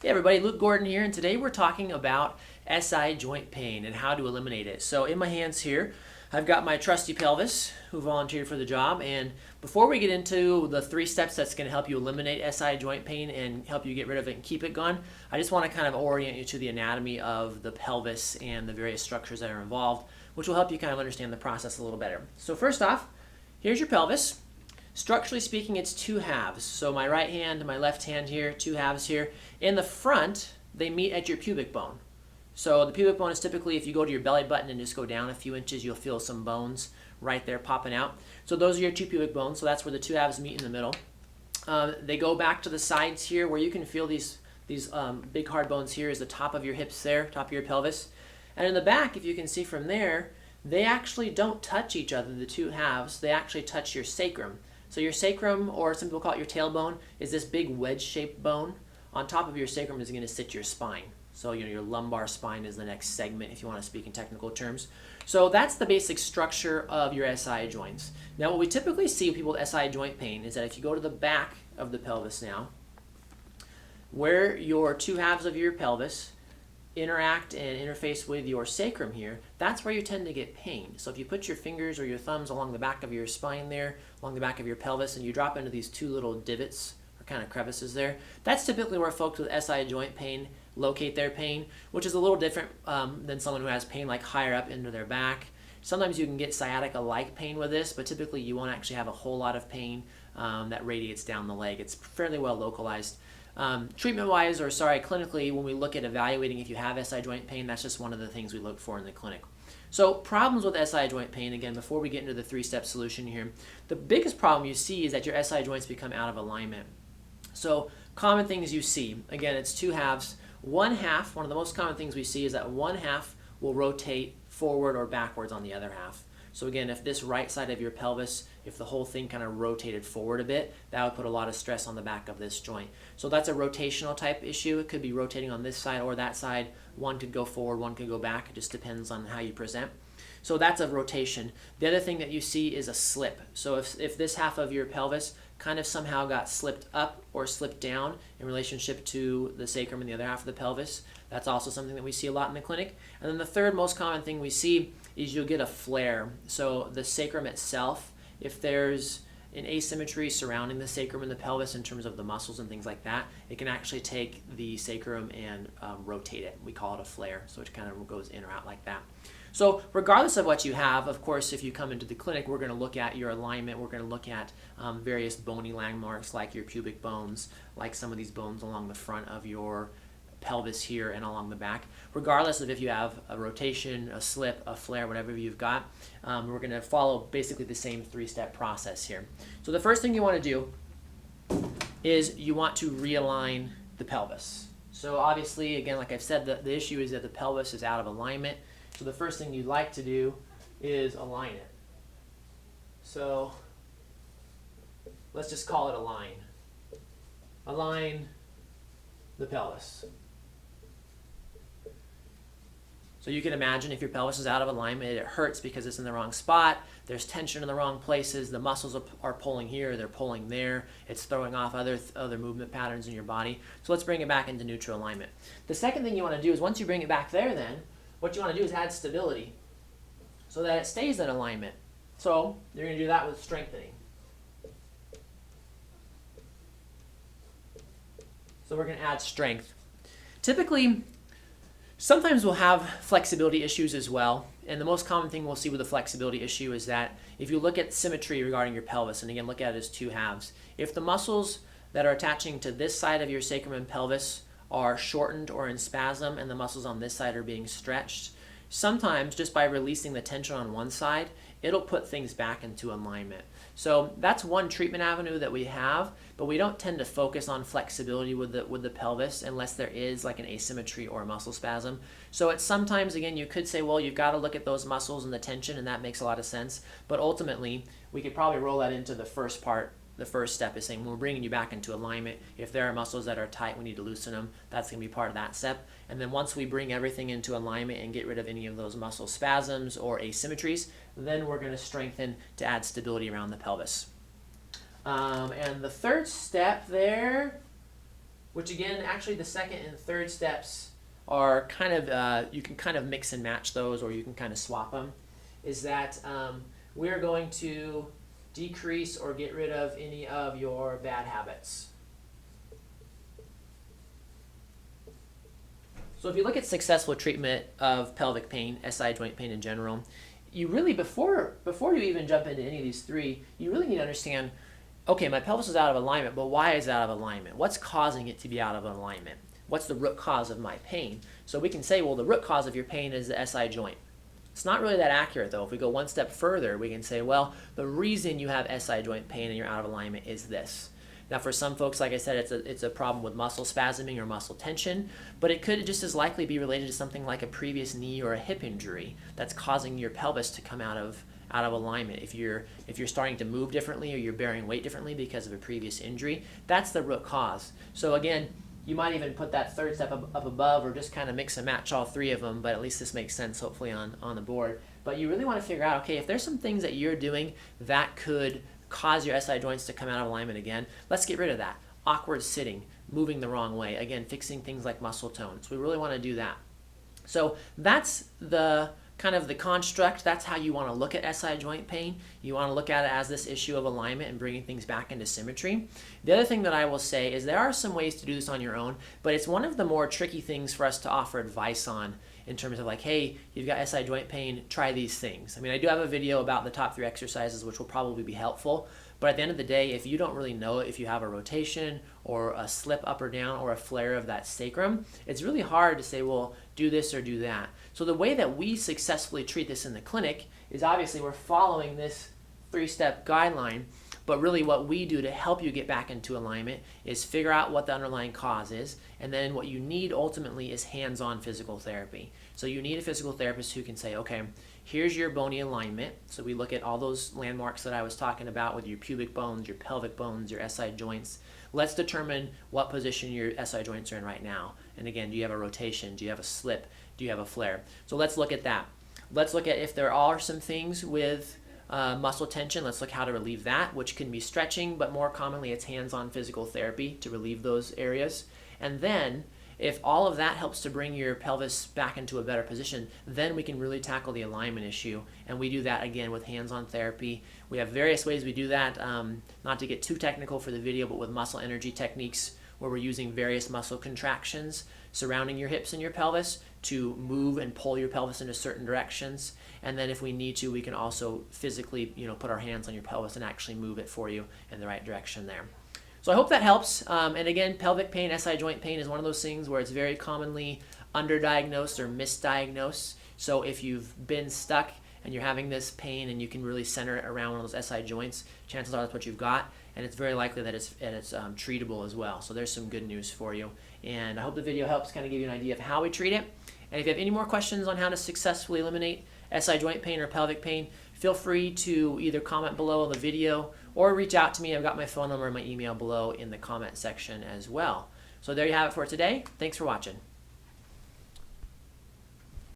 Hey everybody, Luke Gordon here, and today we're talking about SI joint pain and how to eliminate it. So in my hands here, I've got my trusty pelvis who volunteered for the job, and before we get into the 3 steps that's going to help you eliminate SI joint pain and help you get rid of it and keep it gone, I just want to kind of orient you to the anatomy of the pelvis and the various structures that are involved, which will help you kind of understand the process a little better. So first off, here's your pelvis. Structurally speaking, it's 2 halves. So my right hand and my left hand here, 2 halves here. In the front, they meet at your pubic bone. So the pubic bone is typically, if you go to your belly button and just go down a few inches, you'll feel some bones right there popping out. So those are your 2 pubic bones. So that's where the 2 halves meet in the middle. They go back to the sides here where you can feel these big hard bones here is the top of your hips there, top of your pelvis. And in the back, if you can see from there, they actually don't touch each other, the 2 halves. They actually touch your sacrum. So your sacrum, or some people call it your tailbone, is this big wedge-shaped bone. On top of your sacrum is going to sit your spine. So your lumbar spine is the next segment if you want to speak in technical terms. So that's the basic structure of your SI joints. Now what we typically see with people with SI joint pain is that if you go to the back of the pelvis now, where your 2 halves of your pelvis interact and interface with your sacrum here, that's where you tend to get pain. So if you put your fingers or your thumbs along the back of your spine there, along the back of your pelvis, and you drop into these 2 little divots or kind of crevices there, that's typically where folks with SI joint pain locate their pain, which is a little different than someone who has pain like higher up into their back. Sometimes you can get sciatica-like pain with this, but typically you won't actually have a whole lot of pain that radiates down the leg. It's fairly well localized. Treatment-wise, or clinically, when we look at evaluating if you have SI joint pain, that's just one of the things we look for in the clinic. So problems with SI joint pain, again, before we get into the 3-step solution here, the biggest problem you see is that your SI joints become out of alignment. So common things you see, again, it's 2 halves. One half, one of the most common things we see is that one half will rotate forward or backwards on the other half. So again, if this right side of your pelvis, if the whole thing kind of rotated forward a bit, that would put a lot of stress on the back of this joint. So that's a rotational type issue. It could be rotating on this side or that side. One could go forward, one could go back. It just depends on how you present. So that's a rotation. The other thing that you see is a slip. So if this half of your pelvis kind of somehow got slipped up or slipped down in relationship to the sacrum and the other half of the pelvis, that's also something that we see a lot in the clinic. And then the third most common thing we see is you'll get a flare. So the sacrum itself, if there's an asymmetry surrounding the sacrum and the pelvis in terms of the muscles and things like that, it can actually take the sacrum and rotate it. We call it a flare, so it kind of goes in or out like that. So regardless of what you have, of course, if you come into the clinic, we're going to look at your alignment. We're going to look at various bony landmarks like your pubic bones, like some of these bones along the front of your pelvis here and along the back. Regardless of if you have a rotation, a slip, a flare, whatever you've got, we're going to follow basically the same 3-step process here. So the first thing you want to do is you want to realign the pelvis. So obviously, again, like I've said, the issue is that the pelvis is out of alignment. So the first thing you'd like to do is align it. So let's just call it align. Align the pelvis. So you can imagine if your pelvis is out of alignment, it hurts because it's in the wrong spot. There's tension in the wrong places. The muscles are pulling here, they're pulling there. It's throwing off other movement patterns in your body. So let's bring it back into neutral alignment. The second thing you want to do is once you bring it back there then, what you want to do is add stability so that it stays in alignment. So you're going to do that with strengthening. So we're going to add strength. Typically, sometimes we'll have flexibility issues as well. And the most common thing we'll see with a flexibility issue is that if you look at symmetry regarding your pelvis, and again, look at it as 2 halves, if the muscles that are attaching to this side of your sacrum and pelvis are shortened or in spasm and the muscles on this side are being stretched, sometimes just by releasing the tension on one side, it'll put things back into alignment. So that's one treatment avenue that we have, but we don't tend to focus on flexibility with the pelvis unless there is like an asymmetry or a muscle spasm. So it's sometimes, again, you could say, well, you've got to look at those muscles and the tension, and that makes a lot of sense. But ultimately, we could probably roll that into the first part. The first step is saying, when we're bringing you back into alignment, if there are muscles that are tight, we need to loosen them. That's going to be part of that step. And then once we bring everything into alignment and get rid of any of those muscle spasms or asymmetries, then we're going to strengthen to add stability around the pelvis. And the third step there which again, actually the second and third steps are kind of, you can kind of mix and match those, or you can kind of swap them, is that we're going to decrease or get rid of any of your bad habits. So if you look at successful treatment of pelvic pain, SI joint pain in general, you really, before you even jump into any of these three, you really need to understand, okay, my pelvis is out of alignment, but why is it out of alignment? What's causing it to be out of alignment? What's the root cause of my pain? So we can say, well, the root cause of your pain is the SI joint. It's not really that accurate, though. If we go one step further, we can say, well, the reason you have SI joint pain and you're out of alignment is this. Now, for some folks, like I said, it's a problem with muscle spasming or muscle tension, but it could just as likely be related to something like a previous knee or a hip injury that's causing your pelvis to come out of alignment. If you're starting to move differently or you're bearing weight differently because of a previous injury, that's the root cause. So again, you might even put that third step up above, or just kind of mix and match all three of them, but at least this makes sense hopefully on the board. But you really want to figure out, okay, if there's some things that you're doing that could cause your SI joints to come out of alignment again, let's get rid of that. Awkward sitting, moving the wrong way, again, fixing things like muscle tone. So we really want to do that. So that's the kind of the construct. That's how you want to look at SI joint pain. You want to look at it as this issue of alignment and bringing things back into symmetry. The other thing that I will say is there are some ways to do this on your own, but it's one of the more tricky things for us to offer advice on, in terms of like, hey, you've got SI joint pain, try these things. I mean, I do have a video about the top 3 exercises, which will probably be helpful, but at the end of the day, if you don't really know if you have a rotation or a slip up or down or a flare of that sacrum, it's really hard to say, well, do this or do that. So the way that we successfully treat this in the clinic is obviously we're following this 3-step guideline, but really what we do to help you get back into alignment is figure out what the underlying cause is, and then what you need ultimately is hands-on physical therapy. So you need a physical therapist who can say, okay, here's your bony alignment. So we look at all those landmarks that I was talking about with your pubic bones, your pelvic bones, your SI joints. Let's determine what position your SI joints are in right now. And again, do you have a rotation? Do you have a slip? Do you have a flare? So let's look at that. Let's look at if there are some things with muscle tension. Let's look how to relieve that, which can be stretching, but more commonly it's hands-on physical therapy to relieve those areas. And then if all of that helps to bring your pelvis back into a better position, then we can really tackle the alignment issue. And we do that again with hands-on therapy. We have various ways we do that, not to get too technical for the video, but with muscle energy techniques, where we're using various muscle contractions surrounding your hips and your pelvis to move and pull your pelvis into certain directions. And then if we need to, we can also physically, put our hands on your pelvis and actually move it for you in the right direction there. So I hope that helps. And again, pelvic pain, SI joint pain is one of those things where it's very commonly underdiagnosed or misdiagnosed. So if you've been stuck and you're having this pain and you can really center it around one of those SI joints, chances are that's what you've got, and it's very likely that it's treatable as well. So there's some good news for you. And I hope the video helps kind of give you an idea of how we treat it. And if you have any more questions on how to successfully eliminate SI joint pain or pelvic pain, feel free to either comment below on the video or reach out to me. I've got my phone number and my email below in the comment section as well. So there you have it for today. Thanks for watching.